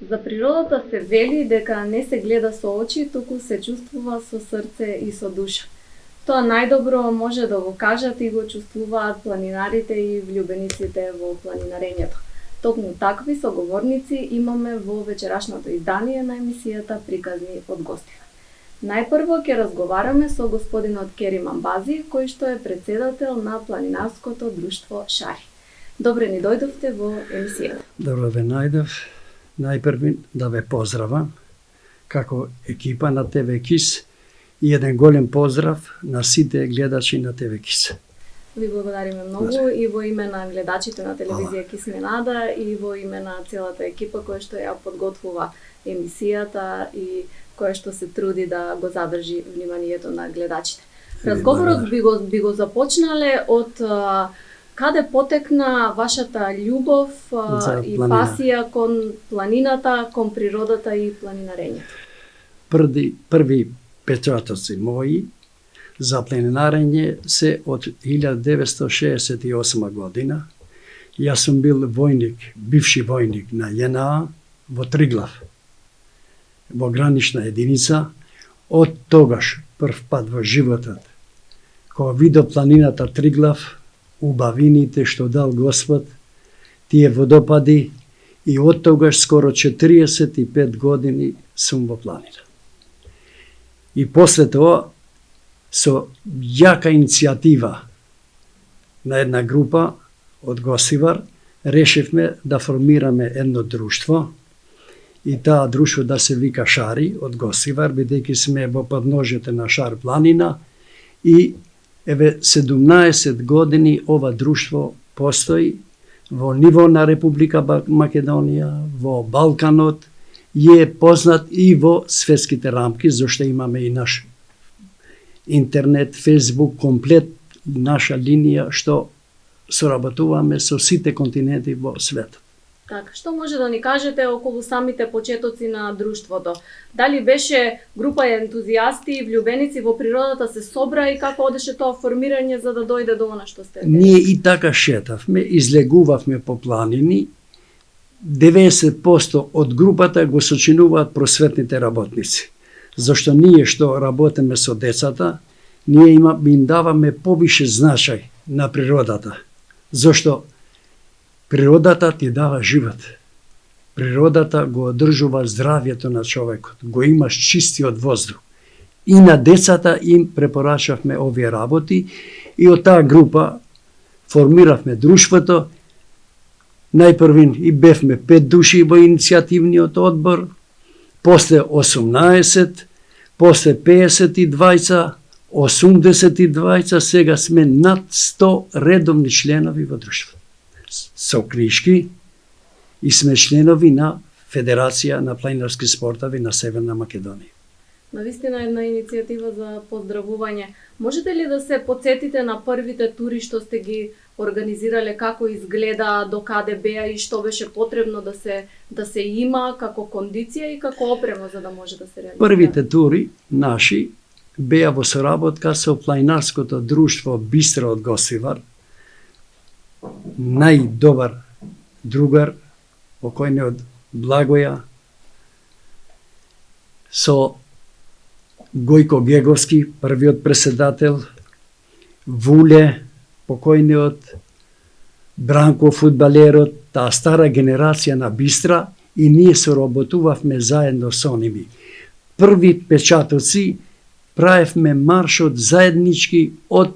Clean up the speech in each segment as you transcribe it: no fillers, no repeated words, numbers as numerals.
За природата се вели дека не се гледа со очи, туку се чувствува со срце и со душа. Тоа најдобро може да го кажат и го чувствуваат планинарите и влюбениците во планинарењето. Токму такви соговорници имаме во вечерашното издание на емисијата Приказни од гостива. Најпрво ќе разговараме со господинот Керим Амбази, кој што е председател на планинарското друштво Шари. Добре ни дојдовте во емисијата. Добро ве најдов. Најпрви да ве поздравам како екипа на ТВ КИС и еден голем поздрав на сите гледачи на ТВ КИС. Ви благодариме многу и во име на гледачите на телевизија КИС Менада и во име на целата екипа која што ја подготвува емисијата и која што се труди да го задржи вниманието на гледачите. Разговорот би го започнале од каде потекна вашата љубов и пасија кон планината, кон природата и планинарењето? Први печатоци мои за планинарење се од 1968 година. Јас сум бил војник, бивши војник на ЈНА во Триглав, во гранична единица. Од тогаш, прв пат во животот, кога видов планината Триглав, убавините што дал Господ, тие водопади, и од тогаш скоро 45 години сум во планина. И после тоа, со јака иницијатива на една група од Госивар, решивме да формираме едно друштво, и таа друштво да се вика Шари од Госивар, бидејќи сме во подножјето на Шар планина, и еве 17 години ова друштво постои во ниво на Република Македонија, во Балканот, и е познат и во светските рамки, зашто имаме и наш интернет, Фейсбук, комплет наша линија што соработуваме со сите континенти во светот. Така, што може да ни кажете околу самите почетоци на друштвото? Дали беше група ентузијасти и влюбеници во природата се собра и како одеше тоа формирање за да дојде до она што сте? Ние и така шетавме, излегувавме по планини. 90% од групата го сочинуваат просветните работници. Зашто ние што работиме со децата, ние им даваме повише значај на природата. Зашто природата ти дава живот. Природата го одржува здравјето на човекот. Го имаш чистиот воздух. И на децата им препорачавме овие работи и од таа група формиравме друштвото. Најпрвин и бевме 5 души во иницијативниот одбор, после 18, после 52, 82, сега сме над 100 редовни членови во друштвото. Со книжки и сме членови на Федерација на планинарски спортови на Северна Македонија. Навистина една иницијатива за поздравување. Можете ли да се потсетите на првите тури што сте ги организирале, како изгледа, до каде беа и што беше потребно да се има како кондиција и како опрема за да може да се реализира? Првите тури наши беа во соработка со планинарското друштво Бистра од Госивар, најдобар другар, покојниот Благоја, со Гојко Геговски, првиот преседател, Вуле, покојниот Бранко фудбалерот, таа стара генерација на Бистра, и ние соработувавме заедно со ними. Први печатоци правевме маршот заеднички од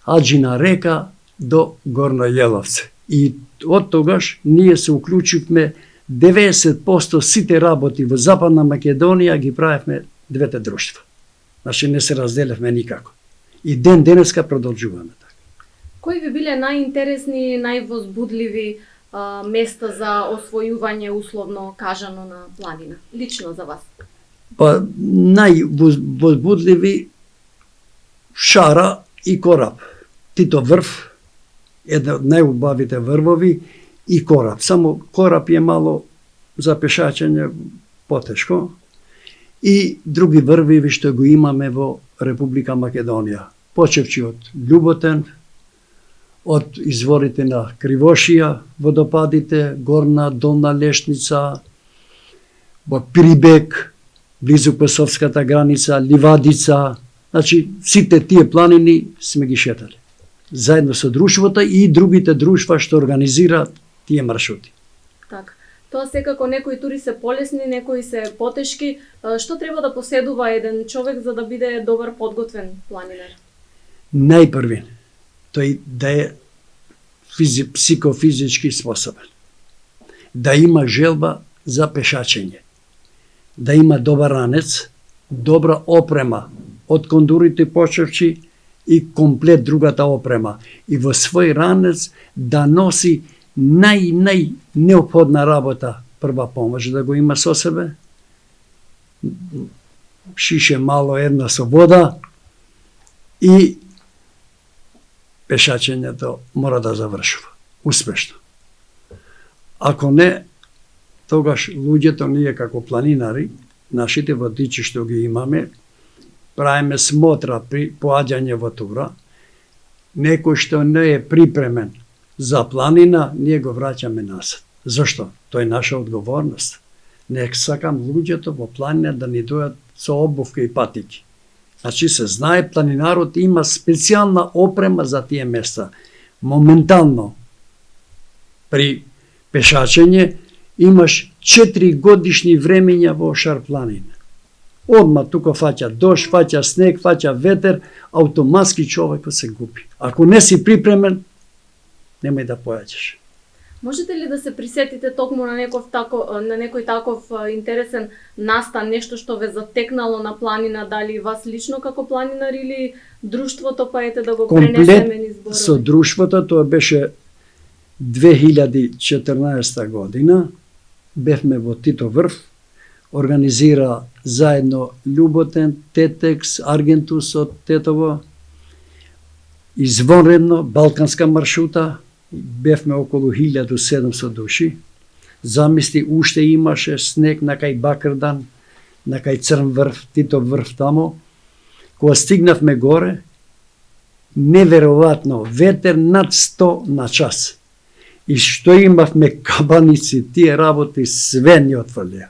Аџина река до Горно Јеловце. И од тогаш ние се уклучивме 90% сите работи во Западна Македонија ги правевме двете друштва. Значи не се разделевме никако. И ден денеска продолжуваме така. Кои ви биле најинтересни, највозбудливи места за освојување, условно кажано, на планина? Лично за вас? Па највозбудливи Шара и Кораб. Тито врв, една од најубавите врвови, и Кораб. Само Кораб е мало за пешачење потешко. И други врвови што го имаме во Република Македонија. Почевчи од Љуботен, од изворите на Кривошија, водопадите, Горна, Долна Лешница, во Прибег, близу косовската граница, Ливадица, значи сите тие планини сме ги шетале. Заедно со друштвото и другите друштва што организираат тие маршрути. Така. Тоа секако некои тури се полесни, некои се потешки. Што треба да поседува еден човек за да биде добар подготвен планинар? Најпрвин, тој да е психофизички способен. Да има желба за пешачење. Да има добар ранец, добра опрема, од кондурите почевши и комплет другата опрема. И во свој ранец да носи неопходна работа, прва помош да го има со себе, шише мало една со вода и пешачењето мора да завршува успешно. Ако не, тогаш луѓето, ние како планинари, нашите водичи што ги имаме, правиме смотра при поаѓање во тура, некој што не е припремен за планина, ние го враќаме назад. Зошто? Тоа е наша одговорност. Не сакам луѓето во планина да ни дојат со обувка и патики. Значи се знае, планинарот има специјална опрема за тие места. Моментално, при пешачење, имаш 4 годишни времења во Шарпланина. Одма тука фаќа дожд, фаќа снег, фаќа ветер, автоматски човекот се губи. Ако не си припремен, немај да појаѓаш. Можете ли да се присетите токму на некој таков интересен настан, нешто што ве затекнало на планина, дали вас лично како планинар или друштвото, па ете да го пренесеме низ зборови? Со друштвото, тоа беше 2014 година, бевме во Тито врв, организира заедно Љуботен, Тетекс, Аргентус од Тетово, извонредно балканска маршрута, бевме околу 1700 души. Замисли, уште имаше снег на кај Бакрдан, на кај Црн врв, Тито врв тамо. Кога стигнавме горе, неверојатно, ветер над 100 на час. И што имавме кабаници, тие работи све ни отфрлија.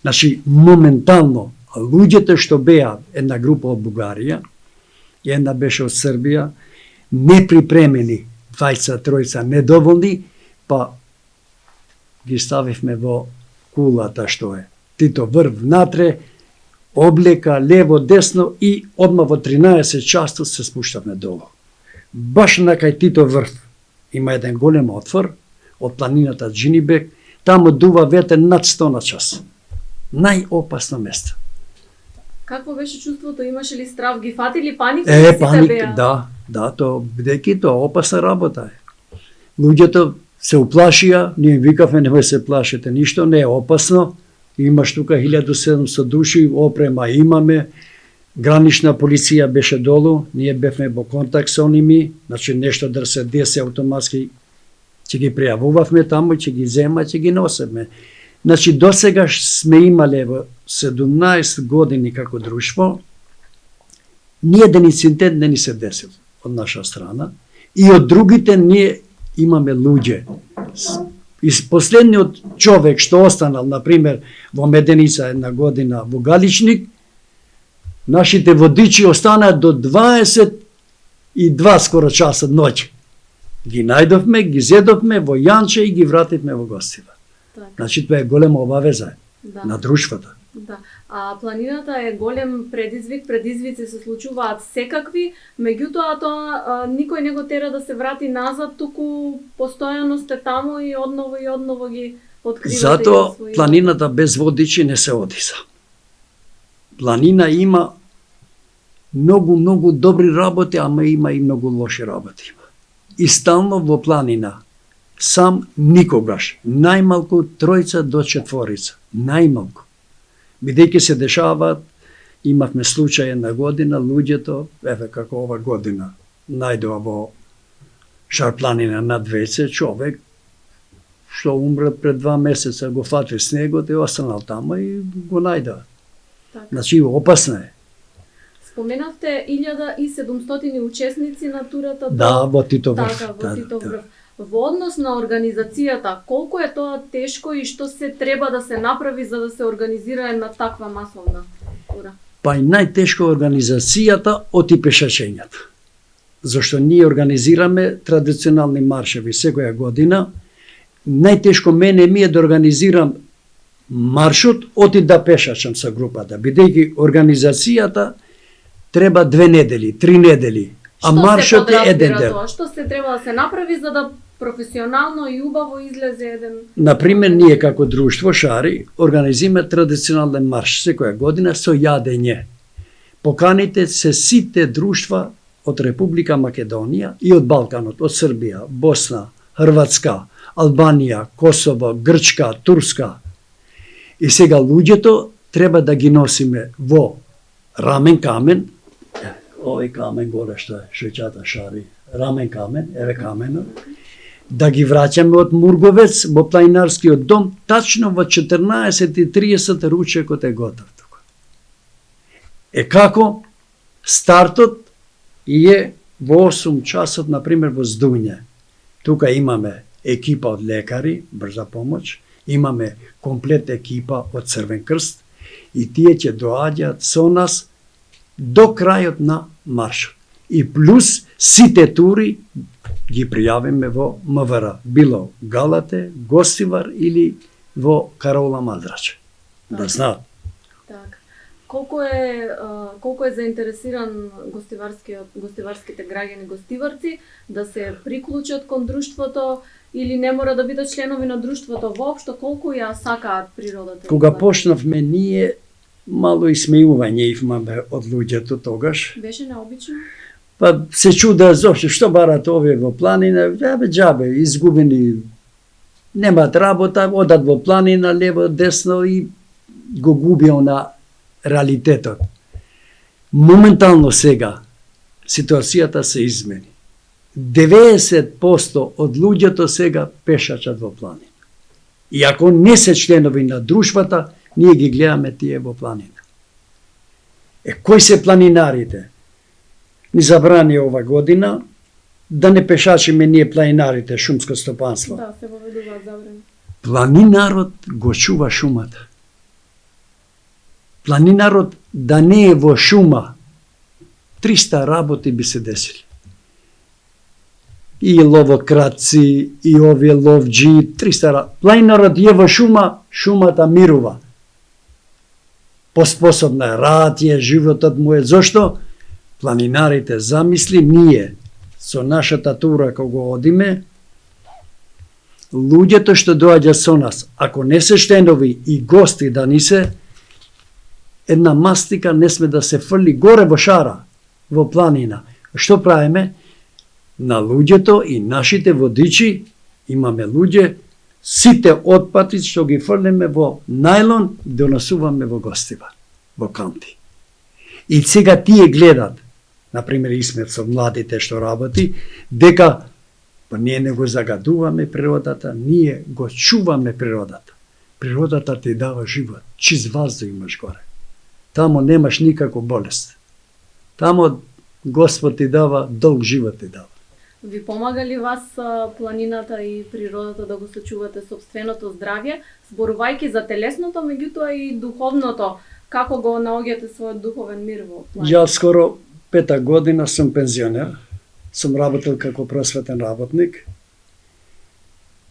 Значи, моментално, луѓето што беа една група од Бугарија, и една беше од Србија, неприпремени, двајца, тројца, недоволни, па ги ставивме во кулата што е. Тито врв внатре, облека, лево, десно и одма во 13 часот се спуштавме долу. Баш на кај Тито врв има еден голем отвор од планината Джинибек, таму дува ветер над 100 на час. Најопасно место. Какво беше чувството? Имаше ли страв? Ги фати ли паника? Паник, да, тоа бидејќи тоа опасна работа е. Луѓето се уплашија, ние викавме немој се плашете, ништо не е опасно. Имаш тука 1700 души, опрема имаме, гранична полиција беше долу, ние бевме во контакт со ними, значи нешто да се деси автоматски, ќе ги пријавувавме таму, ќе ги зема, ќе ги носеме. Значи досегаш сме имале во 17 години како друштво, ниеден инцидент не ни се десил од наша страна и од другите ние имаме луѓе. И последниот човек што останал, например, во Меденица една година во Галичник, нашите водичи останаа до 22 скоро часот ноќ. Ги најдовме, ги зедовме во Јанче и ги вративме во гостива. Так. Значи тоа е голема обавеза на друштвото. Да. А планината е голем предизвик, предизвици се случуваат секакви, меѓутоа тоа никој не го тера да се врати назад, туку постојано сте таму и одново ги откривате. Затоа планината без водичи не се одиса. Планина има многу добри работи, ама има и многу лоши работи. И стално во планина, сам никогаш, најмалку 3 до 4, најмалку. Бидејќи се дешаваат, имавме случај една година, луѓето, еве како ова година, најдоа во Шарпланина на 20 човек, што умре пред 2 месеца, го фати снегот и останал таму и го најдоа. Значи, опасно е. Споменавте 1700 учесници на турата. Да, во Тито врв. Така, во Тито врв. Во однос на организацијата, колку е тоа тешко и што се треба да се направи за да се организира една таква масовна тура? Па и најтешко е организацијата од и пешачењата. Зашто ние организираме традиционални маршеви секоја година. Најтешко мене ми е да организирам маршот, оти да пешачам со групата, бидејќи организацијата треба 2 недели, 3 недели, а маршот е еден ден. Тоа? Што се треба да се направи за да професионално и убаво излезе еден... Например, ние како друштво Шари организираме традиционален марш секоја година со јадење. Поканите се сите друштва од Република Македонија и од Балканот, од Србија, Босна, Хрватска, Албанија, Косово, Грчка, Турска. И сега луѓето треба да ги носиме во рамен камен, овој камен горе што е шеќата Шари, рамен камен, еве каменот, да ги враќаме од Мурговец во планинарскиот дом, тачно во 14:30 ручекот е готов тука. Како? Стартот е во 8 часот, например, во Здуње. Тука имаме екипа од лекари, брза помош, имаме комплет екипа од Црвен крст и тие ќе доаѓаат со нас до крајот на маршот. И плюс сите тури ги пријавиме во МВР, било Галате, Гостивар или во Карола Мазрач. Да знаат. Так. Колку е заинтересиран гостиварските граѓани гостиварци да се приклучат кон друштвото или не мора да бидат членови на друштвото воопшто, колку ја сакаат природата? Кога почнавме ние, мало исмејување имаме од луѓето тогаш. Беше необично? Па се чуда зошто што барат овие во планина, џабе, изгубени, немаат работа, одат во планина лево, десно и го губио на реалитетот. Моментално сега ситуацијата се измени. 90% од луѓето сега пешачат во планина. И ако не се членови на друштвата, ние ги гледаме тие во планина. Кои се планинарите? Ни забрани ова година да не пешачиме ние планинарите, шумско стопанство. Да, се воведуваат забрани. Планинарот го чува шумата. Планинарот да не е во шума, 300 работи би се десили. И ловокраци, и овие ловџи, 300 работи. Планинарот е во шума, шумата мирува. Поспособна е, рад е, животот му е. Зошто? Планинарите замисли, ние со нашата тура кога одиме, луѓето што доаѓа со нас, ако не се членови и гости да ни се, една мастика не сме да се фрли горе во шара, во планина. Што правиме? На луѓето и нашите водичи, имаме луѓе, сите отпати што ги фрлиме во најлон, донесуваме во гостива, во канти. И сега тие гледат, например, Исмет со младите што работи, дека па ние не го загадуваме природата, ние го чуваме природата. Природата ти дава живот, чист воздух имаш горе. Тамо немаш никако болест. Тамо Господ ти дава, долг живот ти дава. Ви помага ли вас планината и природата да го сочувате собственото здравје, зборувајќи за телесното, меѓутоа и духовното? Како го наоѓате својот духовен мир во планината? Ја скоро 5 година сум пензионер, сум работел како просветен работник.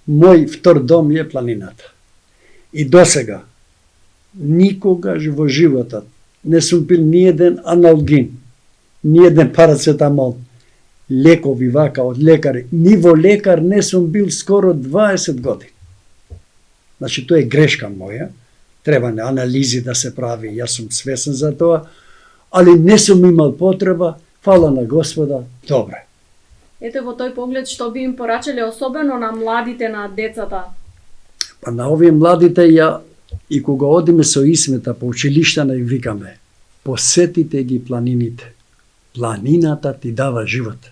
Мој втор дом е планината. И досега, никогаш во животот не сум пил ни еден аналгин, ни еден парацетамол, лекови вака од лекари. Ни во лекар не сум бил скоро 20 години. Значи, тоа е грешка моја. Треба анализи да се прави, јас сум свесен за тоа, али не сум имал потреба, фала на Господа, добре. Ете во тој поглед што би им порачале особено на младите, на децата? Па на овие младите ја и кога одиме со Исмета по училиштата и викаме, посетите ги планините. Планината ти дава живот.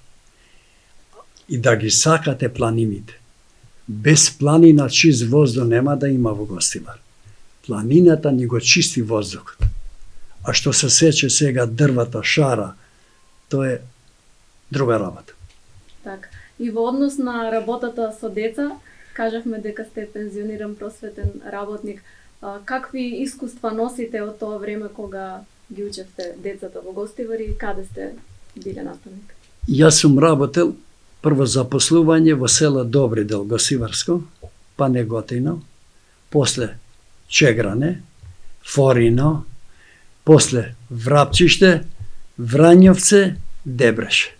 И да ги сакате планините. Без планина чист воздух нема да има во Гостивар. Планината ни го чисти воздухот. А што се сече сега дрвата, шара, тоа е друга работа. Так. И во однос на работата со деца, кажавме дека сте пензиониран просветен работник. Какви искуства носите од тоа време кога ги учевте децата во Гостивар и каде сте биле наставник? Јас сум работел прво запослување во села Добри дел Гостиварско, па Неготино, после Чегране, Форино, после Врапчиште, Врањовце, Дебреш.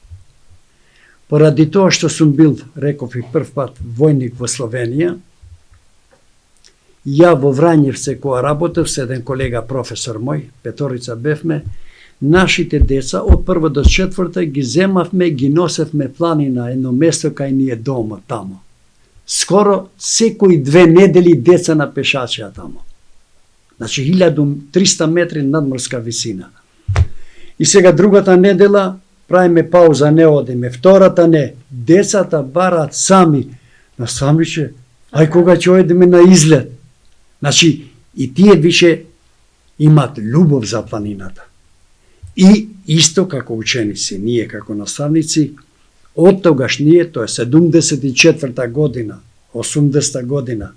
Поради тоа што сум бил, реков и прв пат, војник во Словенија, ја во Врањевце кога работев с еден колега професор мој, петорица бевме, нашите деца од прва до четврта ги земавме, ги носевме планина, едно место кај ние дома тамо. Скоро секои 2 недели деца на пешачеа тамо. Значи 1300 метри надморска висина. И сега другата недела правиме пауза, не одиме. Втората не. Децата барат сами. Наставниче, ај кога ќе одиме на излет. Значи, и тие више имат љубов за планината. И исто како ученици, ние како наставници, од тогаш ние, тоа е 74 година, 80 година,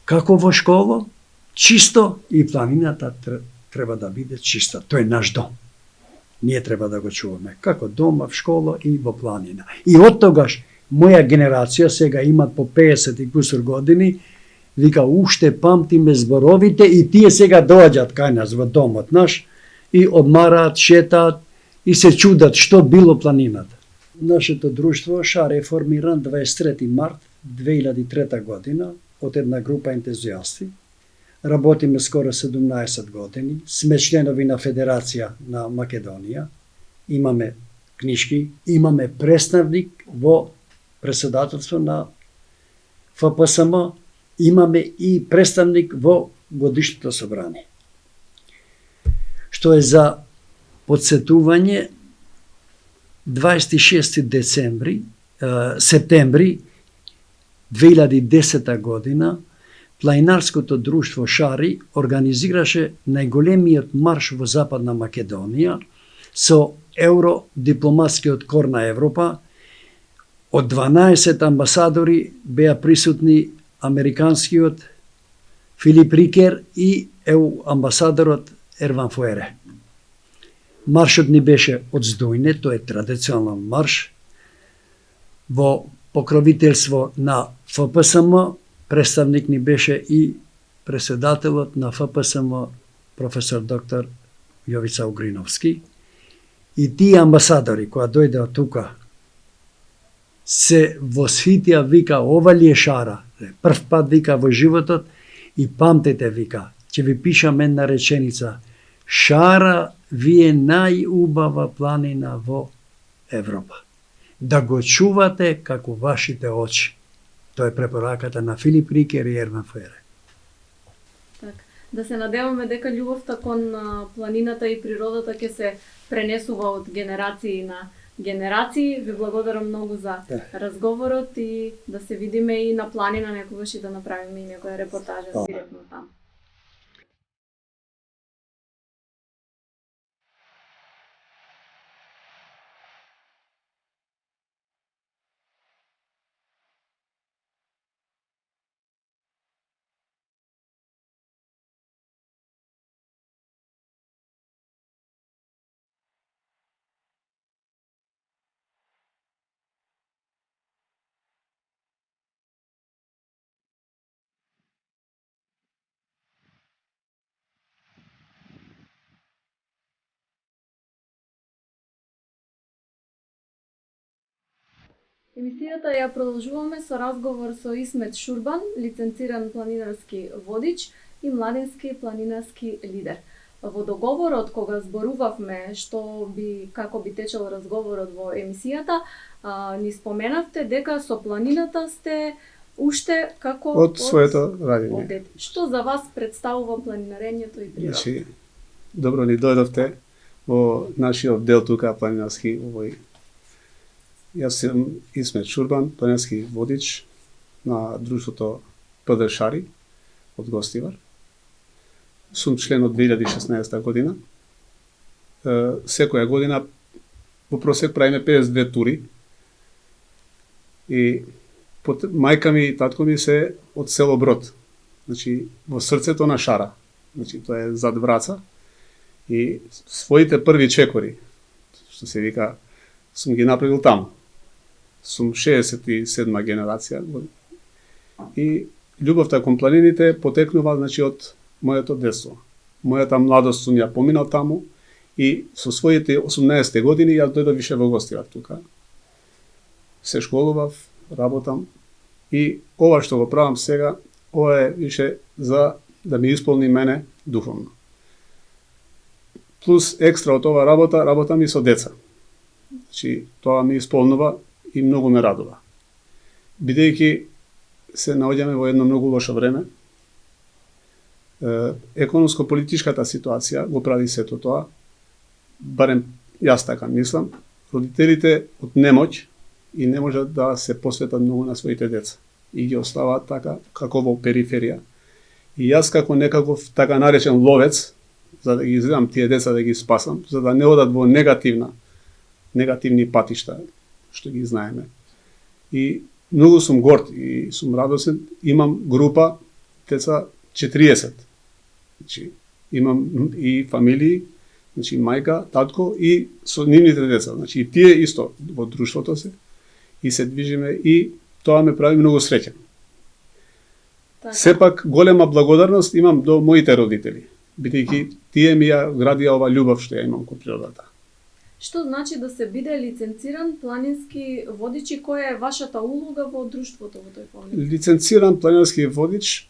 како во школа, чисто и планината треба да биде чиста. Тој е наш дом. Ние треба да го чуваме, како дома, в школа и во планина. И од тогаш, моја генерација, сега имат по 50 и кусур години, вика, уште памтиме зборовите и тие сега доаѓаат кај нас во домот наш и одмараат, шетаат и се чудат што било планината. Нашето друштво ШАР е формиран 23 март 2003 година од една група ентузијасти. Работиме скоро 17 години, сме членови на Федерација на Македонија, имаме книжки, имаме представник во председателство на ФПСМ, имаме и представник во годишното собрание. Што е за подсетување, 26 септември 2010 година Планинарското друштво ШАРИ организираше најголемиот марш во Западна Македонија со евродипломатскиот кор на Европа. Од 12 амбасадори беа присутни американскиот Филип Рикер и амбасадорот Ерван Фуере. Маршот ни беше од Здујне, тој е традиционален марш, во покровителство на ФПСМ. Представник ни беше и председателот на ФПСМ, професор доктор Јовица Угриновски. И тие амбасадори, која дојдеа тука, се восхитија, вика, ова ли е ШАРа? Прв пат, вика, во животот, и памтете, вика, ќе ви пишам една реченица, ШАРа ви е најубава планина во Европа. Да го чувате како вашите очи. Тоа е препораката на Филип Рикер и Ерван Фуере. Так, да се надеваме дека љубовта кон планината и природата ќе се пренесува од генерации на генерации. Ви благодарам многу за разговорот и да се видиме и на планина некогаш и да направиме и некоја репортажа директно таму. Емисијата ја продолжуваме со разговор со Исмет Шурбан, лиценциран планинарски водич и младински планинарски лидер. Во договорот кога зборувавме како би течел разговорот во емисијата, ни споменавте дека со планината сте уште како од своето раѓање. Што за вас представува планинарењето и природата? Значи, добро ни дојдовте во нашиот дел тука планинарски овој. Јас сум Исмет Шурбан, планинарски водич на друштвото ПД ШАРИ од Гостивар. Сум член од 2016 година. Секоја година во просек правиме 52 тури И мајка ми и татко ми се од село Брод. Значи, во срцето на Шара. Значи, тоа е зад Враца. И своите први чекори, што се вика, сум ги направил таму. Сум 67 генерација. И љубовта кон планините потекнува, значи, од моето детство. Мојата младост сум ја поминал таму и со своите 18 години ја дојдов више во гостија тука. Се школував, работам и ова што го правам сега, ова е више за да ми исполни мене духовно. Плюс екстра од ова работам и со деца. Значи, тоа ми исполнува и многу ме радува. Бидејќи се наоѓаме во едно многу лошо време, економско-политичката ситуација го прави сето тоа, барем јас така мислам, родителите од немоќ и не можат да се посветат многу на своите деца и ги оставаат така како во периферија. И јас како некаков така наречен ловец, за да ги изгледам тие деца да ги спасам, за да не одат во негативни патишта, што ги знаеме. И многу сум горд и сум радосен, имам група деца 40. Значи, имам и фамилии, значи мајка, татко и со нивните деца. Значи и тие исто во друштвото се и се движиме и тоа ме прави многу среќен. Сепак голема благодарност имам до моите родители, бидејќи тие ми ја градија ова љубов што ја имам кон природата. Што значи да се биде лиценциран планински водич и која е вашата улога во друштвото во тој планин? Лиценциран планински водич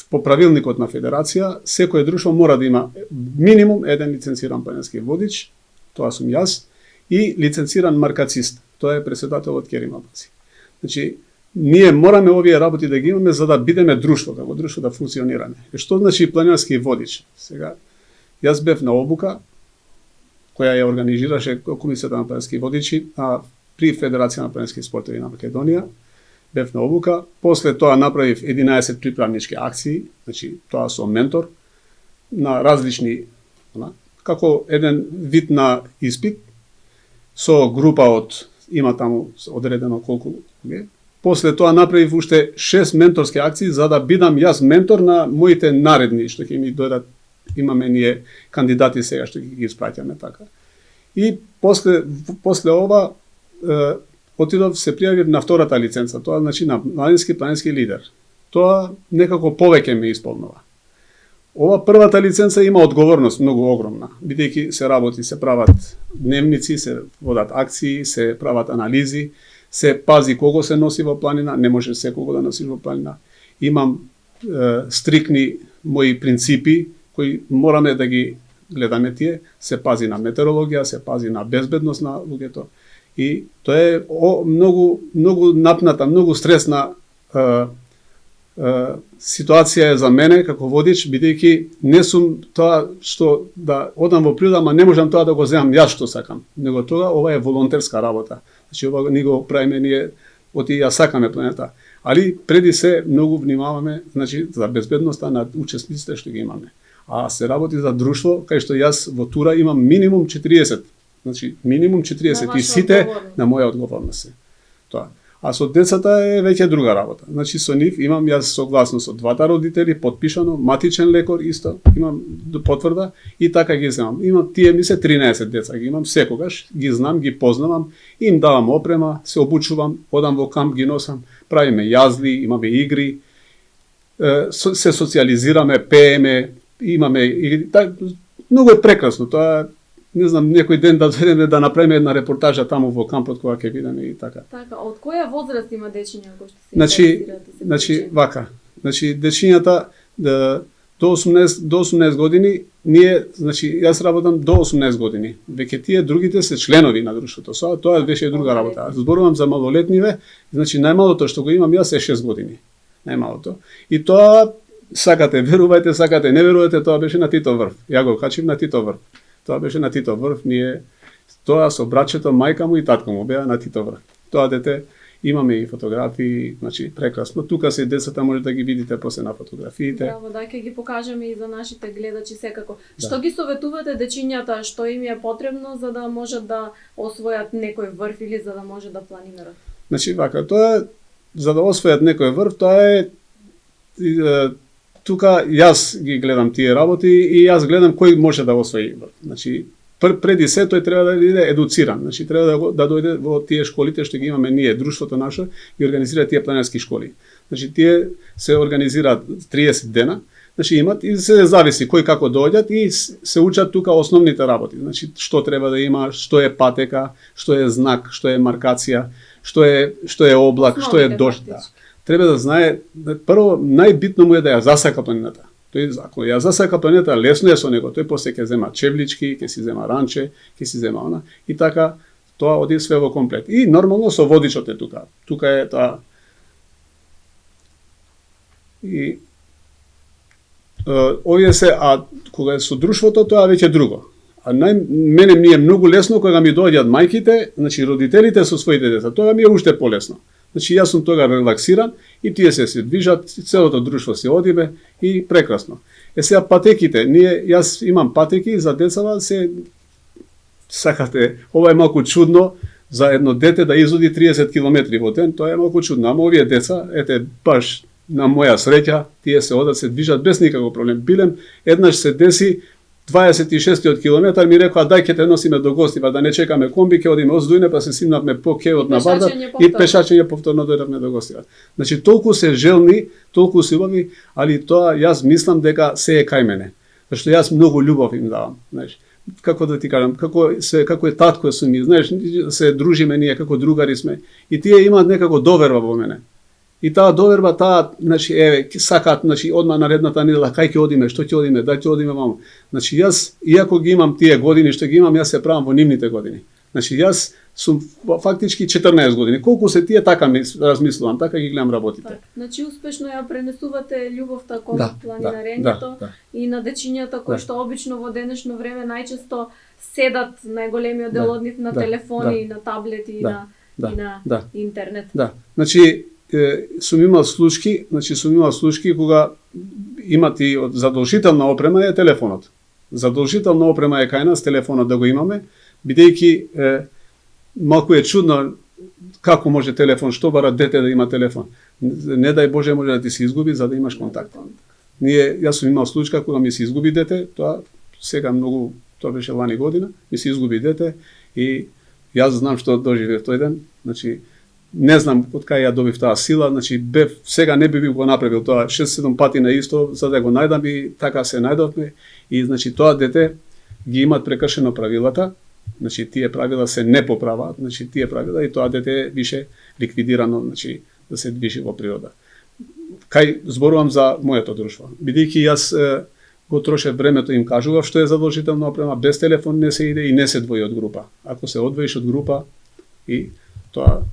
по правилникот на Федерација, секој друштво мора да има минимум еден лиценциран планински водич, тоа сум јас, и лиценциран маркацист, тоа е претседателот Керим Абаси. Значи, ние мораме овие работи да ги имаме за да бидеме друштво, да го друштво да функционираме. И што значи планински водич? Сега, јас бев на обука, која ја организираше Комисијата на планински водичи при Федерација на планински спортови на Македонија. Бев на обука, после тоа направив 11 приправнички акции, значи тоа со ментор, на различни, како еден вид на испит, со група од, има таму одредено колку е. После тоа направив уште 6 менторски акции за да бидам јас ментор на моите наредни, што ќе ми дојдат, имаме ние кандидати сега што ги испраќаме така. И после ова отидов се пријавив на втората лиценца, тоа значи на младински планински лидер. Тоа некако повеќе ме исполнува. Ова првата лиценца има одговорност многу огромна, бидејќи се работи, се прават дневници, се водат акции, се прават анализи, се пази кого се носи во планина, не може секого да носиш во планина. Имам стрикни мои принципи кои мораме да ги гледаме тие, се пази на метеорологија, се пази на безбедност на луѓето. И тоа е многу напната, многу стресна ситуација е за мене како водич, бидејќи не сум тоа што да одам во природа, ама не можам тоа да го земам јас што сакам. Него тоа ова е волонтерска работа. Значи ова ни го правиме ние оти ја сакаме планета. Али преди се многу внимаваме, значи за безбедноста на учесниците што ги имаме. А се работи за друштво кај што јас во тура имам минимум 40. Значи минимум 40 и сите на моја одговорност се. Тоа. А со децата е веќе друга работа. Значи со нив имам јас согласност од двата родители, потпишано, матичен лекар исто, имам потврда и така ги земам. Имам тие ми се 13 деца, ги имам секогаш, ги знам, ги познавам, им давам опрема, се обучувам, одам во камп, ги носам, правиме јазли, имаме игри, се социализираме, пееме, имаме игри. Многу е прекрасно, тоа не знам, некој ден да дојдеме да направиме една репортажа таму во кампот кога ќе видиме и така. Така, од која возраст има дечиња кои што се Значи вака. Значи дечињата до 18 години ние, значи јас работам до 18 години. Веќе тие другите се членови на друштвото. Тоа беше друга работа. Зборувам за малолетниве, значи најмалото што го имам јас е 6 години. Најмалото. И тоа сакате верувајте, сакате не верувате, тоа беше на Титов врв. Ја го качив на Титов врв. Тоа беше на Титов врв, ние тоа со братчето, мајка му и татко му беа на Титов врв. Тоа дете Имаме и фотографии, значи прекрасно. Тука се децата може да ги видите после на фотографиите. Браво, да, ќе ги покажеме и за нашите гледачи секако. Да. Што ги советувате дечињата, што им е потребно за да можат да освојат некој врв или за да може да планинарат? Значи, вака, тоа е, за да освојат некој врв, тоа е, тука јас ги гледам тие работи и јас гледам кој може да освои врв. Значи, преди се тој треба да биде едуциран. Значи, треба да дојде во тие школите што ги имаме ние, друштвото наше, ги организира тие планинарски школи. Значи, тие се организираат 30 дена, значи имат и се зависи кој како доаѓат и се учат тука основните работи. Значи, што треба да има, што е патека, што е знак, што е маркација, што е облак, што е дожд. Да. Треба да знае, прво најбитно му е да ја засака планината. Тој ако ја засака планината, лесно е со него. Тој после ќе зема чевлички, ќе си зема ранче, ќе си зема она и така тоа оди све во комплет. И нормално со водичот е тука. Тука е таа и овие се, а кога е со друштвото, тоа веќе друго. А мене ми е многу лесно кога ми доаѓаат мајките, значи родителите со своите деца. Тоа ми е уште полесно. Значи јас сум тога релаксиран и тие се движат, целото друштво се одиме и прекрасно. Сега патеките, јас имам патеки за децава, се сакате, ова е малку чудно за едно дете да изоди 30 км во ден, тоа е малку чудно, ама овие деца, ете баш на моја среќа, тие се одат, се движат без никаков проблем. Билем, еднаш се деси 26 километар, ми рекоа дај ќе те носиме до гости, па да не чекаме комби, ќе одиме оздујне, па се симнавме по кеот на Бардар и пешачење повторно дојдовме до гости. Значи толку се желни, толку се убави, али тоа јас мислам дека се е кај мене. Зашто јас многу љубов им давам, знаеш. Како да ти кажам, како е татко сум ми, знаеш, се дружиме ние како другари сме и тие имаат некако доверба во мене. И таа доверба, значи, сакаат, значи, одма наредната недела, кај ќе одиме, што ќе одиме, дај ќе одиме мамо. Значи, јас, иако ги имам тие години, што ги имам, јас се правам во нивните години. Значи, јас сум фактички 14 години. Колку се тие, така размислувам, така ги гледам работите. Так, значи, успешно ја пренесувате љубовта кон планинарењето и на дечињата кои што обично во денешно време најчесто седат најголемиот дел од нив на телефони, на таблети и на интернет. Да, значи, сум имал случаи кога имат и задолжителна опрема е телефонот. Задолжителна опрема е кај нас телефонот да го имаме, бидејќи малку е чудно како може телефон, што бара дете да има телефон. Не дај Боже може да ти се изгуби за да имаш контакт. Јас сум имал случај кога ми се изгуби дете, тоа сега многу, тоа беше лани година, ми се изгуби дете и јас знам што доживеав тој ден, значи не знам од кај ја добив таа сила, значи сега не би го направил тоа 6-7 пати на исто за да го најдам и така се најдовме и значи тоа дете ги имат прекршено правилата, значи тие правила се не поправаат, значи тие правила и тоа дете више ликвидирано, значи да се движи во природа. Кај зборувам за моето друштво, бидејќи јас го трошев времето им кажував што е задолжителна опрема, без телефон не се иде и не се двои од група. Ако се одвоиш од група и тоа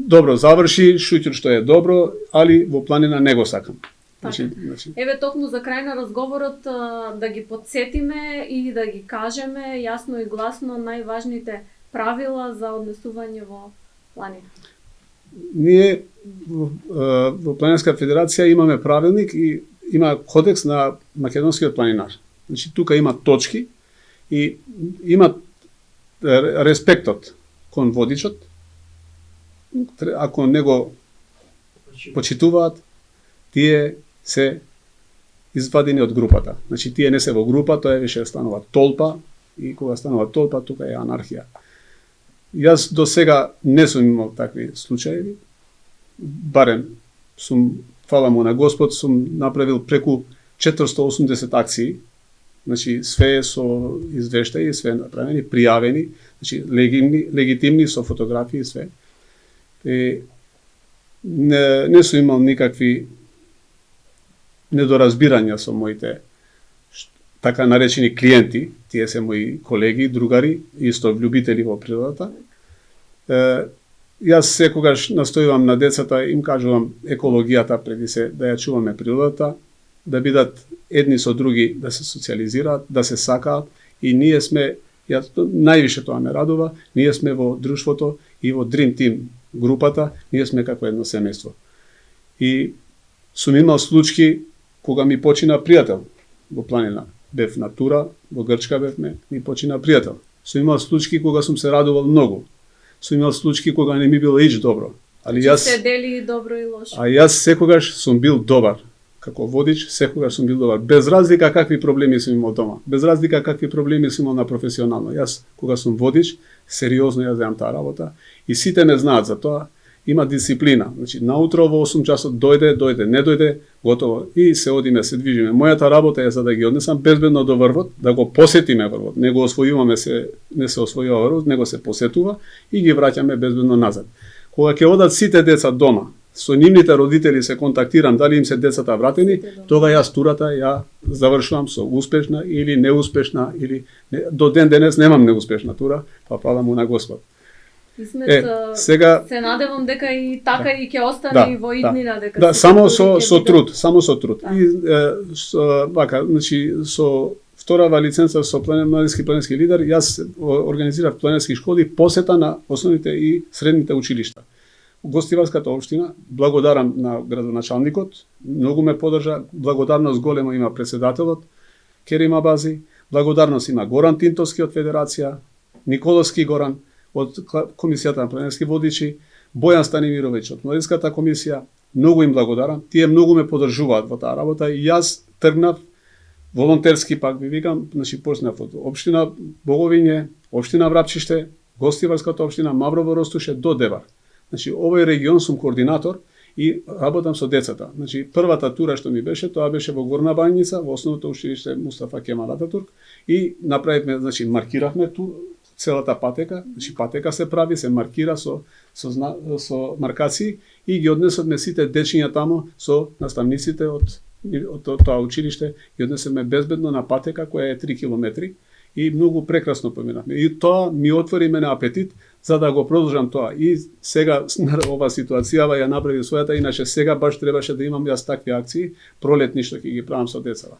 добро заврши, шутјур што е добро, али во планина не го сакам. Значи... Еве токму за крај на разговорот да ги подсетиме и да ги кажеме јасно и гласно најважните правила за однесување во планина. Ние во Планинарска федерација имаме правилник и има кодекс на македонскиот планинар. Значи тука има точки и има респектот кон водичот. Ако не го почитуваат, тие се извадени од групата. Значи тие не се во група, тоа више станува толпа и кога станува толпа, тука е анархија. Јас до сега не сум имал такви случаи, барем сум, фала му на Господ, сум направил преку 480 акции, значи све со извештаи, све направени, пријавени, значи легитимни со фотографии, све. Не сум имал никакви недоразбирања со моите така наречени клиенти, тие се мои колеги, другари, исто влюбители во природата. Јас секогаш настојувам на децата, им кажувам екологијата преди се, да ја чуваме природата, да бидат едни со други, да се социализираат, да се сакаат и ние сме, највише тоа ме радува, ние сме во друштвото и во Dream Team групата, ние сме како едно семејство. И сум имал случаи кога ми почина пријател во планина. Бев на тура, во Грчка бевме, ми почина пријател. Сум имал случаи кога сум се радувал многу. Сум имал случаи кога не ми било ич добро. Али јас се дели и добро и лошо. А јас секогаш сум бил добар. Како водич, секогаш сум бил добар. Без разлика какви проблеми сум имал дома. Без разлика какви проблеми сум имал на професионално. Јас, кога сум водич, сериозно ја земам таа работа. И сите ме знаат за тоа. Има дисциплина. Значи, наутро во 8 часот дојде, не дојде, готово. И се одиме, се движиме. Мојата работа е за да ги однесам безбедно до врвот, да го посетиме врвот. Не го освојуваме не се освојува врвот, него се посетува и ги враќаме безбедно назад. Кога ќе одат сите деца дома, со нивните родители се контактирам дали им се децата вратени, тога јас турата ја завршувам со успешна или неуспешна, или до ден денес немам неуспешна тура, па фала му на Господ. Исмет, сега се надевам дека и така и ќе остане и во иднина дека. Да, само со труд, само со труд. И вака, значи со вторава лиценца со младински планински лидер, јас организирав планински школи посета на основните и средните училишта. Гостиварската општина, благодарам на градоначалникот, многу ме поддржа, благодарност голема има председателот Керим Абази, благодарност има Горан Тинтовски од Федерација, Николовски Горан од Комисијата на планински водичи, Бојан Станимировиќ од Младинската комисија, многу им благодарам, тие многу ме поддржуваат во таа работа и јас тргнав волонтерски, пак ви викам, значи почнав од општина Боговиње, општина Врапчиште, Гостиварската општина, Маврово Ростуше до Девар. Значи, овој регион сум координатор и работам со децата. Значи, првата тура што ми беше, тоа беше во Горна Бањица, во основното училиште Мустафа Кемал Ататурк и направивме, значи, маркиравме целата патека, значи патека се прави, се маркира со маркации и ги однесовме сите дечиња тамо со наставниците од тоа училиште, ги однесовме безбедно на патека која е 3 километри и многу прекрасно поминавме. И тоа ми отвори мене апетит за да го продолжам тоа. И сега ова ситуацијава ја направи својата, иначе сега баш требаше да имам јас такви акции, пролетни што ќе ги правам со децата.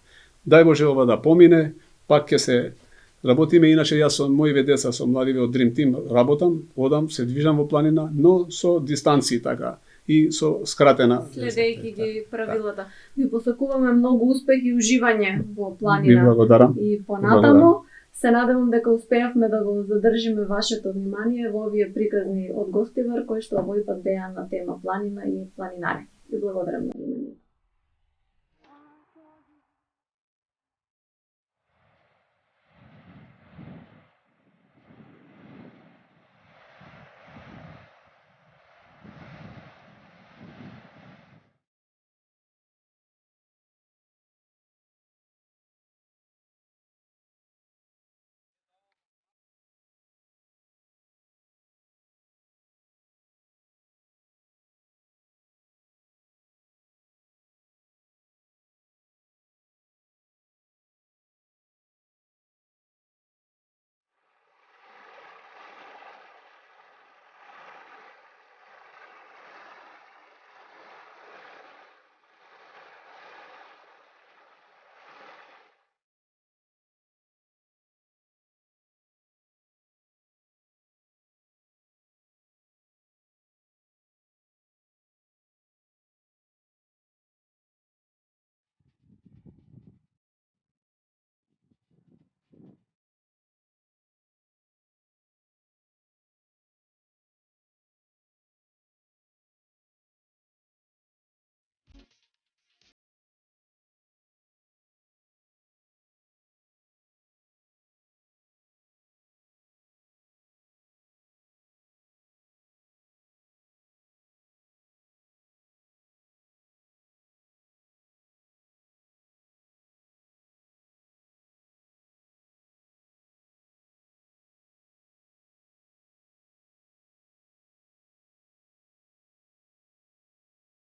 Дај Боже ова да помине, пак ќе се работиме, иначе јас со моиве деца, со младиве од Dream Team работам, одам, се движам во планина, но со дистанции така и со скратена. Следејќи ги правилата. Ви посакуваме многу успех и уживање во Ви планина. благодарам. И понатаму се надевам дека успеавме да го задржиме вашето внимание во овие приказни од Гостивар кои што овој пат беа на тема планина и планинари. Ви благодарам на вниманието.